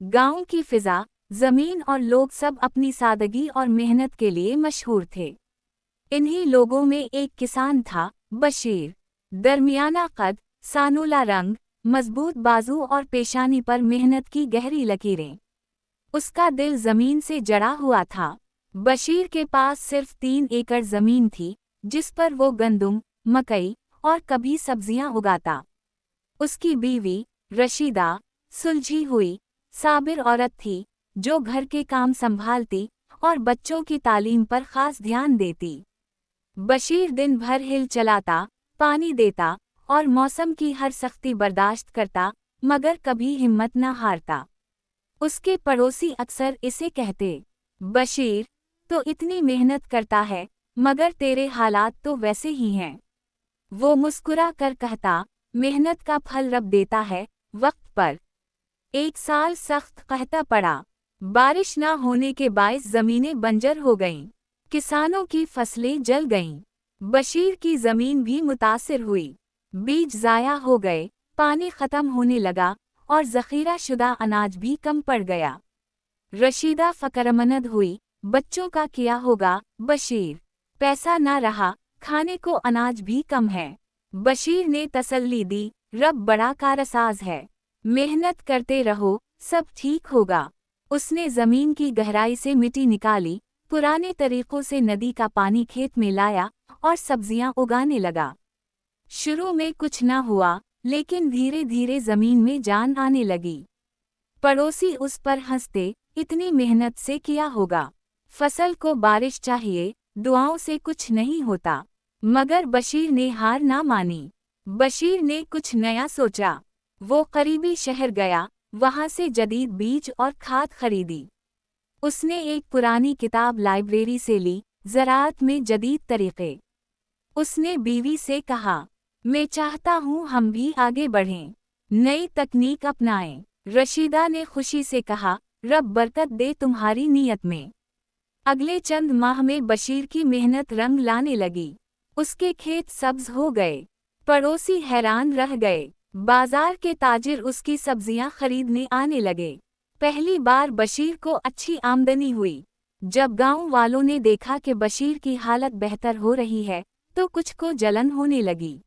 गांव की फिजा, जमीन और लोग सब अपनी सादगी और मेहनत के लिए मशहूर थे। इन्हीं लोगों में एक किसान था, बशीर। दरमियाना कद, सानुला रंग, मजबूत बाजू और पेशानी पर मेहनत की गहरी लकीरें। उसका दिल जमीन से जड़ा हुआ था। बशीर के पास सिर्फ 3 एकड़ जमीन थी, जिस पर वो गंदुम, मकई और कभी सब्जियां उगाता। उसकी बीवी, रशीदा, सुलझी हुई, साबिर औरत थी, जो घर के काम संभालती और बच्चों की तालीम पर खास ध्यान देती। बशीर दिन भर हिल चलाता, पानी देता और मौसम की हर सख्ती बर्दाश्त करता, मगर कभी हिम्मत न हारता। उसके पड़ोसी अक्सर इसे कहते, बशीर, तो इतनी मेहनत करता है, मगर तेरे हालात तो वैसे ही हैं। वो मुस्कुरा कर कहता, मेहनत का फल रब देता है, वक्त पर। एक साल सख्त कहता पड़ा। बारिश न होने के बायस जमीनें बंजर हो गईं। किसानों की फसलें जल गईं। बशीर की जमीन भी मुतासिर हुई। बीज ज़ाया हो गए, पानी खत्म होने लगा और ज़ख़ीरा शुदा अनाज भी कम पड़ गया। रशीदा फ़क्रमंद हुई, बच्चों का क्या होगा, बशीर? पैसा ना रहा, खाने को अनाज भी कम है। बशीर ने तसल्ली दी, रब बड़ा कारसाज है। मेहनत करते रहो, सब ठीक होगा। उसने ज़मीन की गहराई से मिट्टी निकाली, पुराने तरीक़ों से नदी का पानी खेत में लाया और सब्जियां उगाने लगा। शुरू में कुछ न हुआ, लेकिन धीरे धीरे ज़मीन में जान आने लगी। पड़ोसी उस पर हंसते, इतनी मेहनत से किया होगा? फसल को बारिश चाहिए, दुआओं से कुछ नहीं होता। मगर बशीर ने हार ना मानी। बशीर ने कुछ नया सोचा। वो करीबी शहर गया, वहाँ से जदीद बीज और खाद खरीदी। उसने एक पुरानी किताब लाइब्रेरी से ली, ज़राअत में जदीद तरीक़े। उसने बीवी से कहा, मैं चाहता हूँ हम भी आगे बढ़ें, नई तकनीक अपनाएं। रशीदा ने खुशी से कहा, रब बरकत दे तुम्हारी नीयत में। अगले चंद माह में बशीर की मेहनत रंग लाने लगी। उसके खेत सब्ज हो गए। पड़ोसी हैरान रह गए। बाजार के ताजिर उसकी सब्जियां खरीदने आने लगे। पहली बार बशीर को अच्छी आमदनी हुई। जब गांव वालों ने देखा कि बशीर की हालत बेहतर हो रही है, तो कुछ को जलन होने लगी।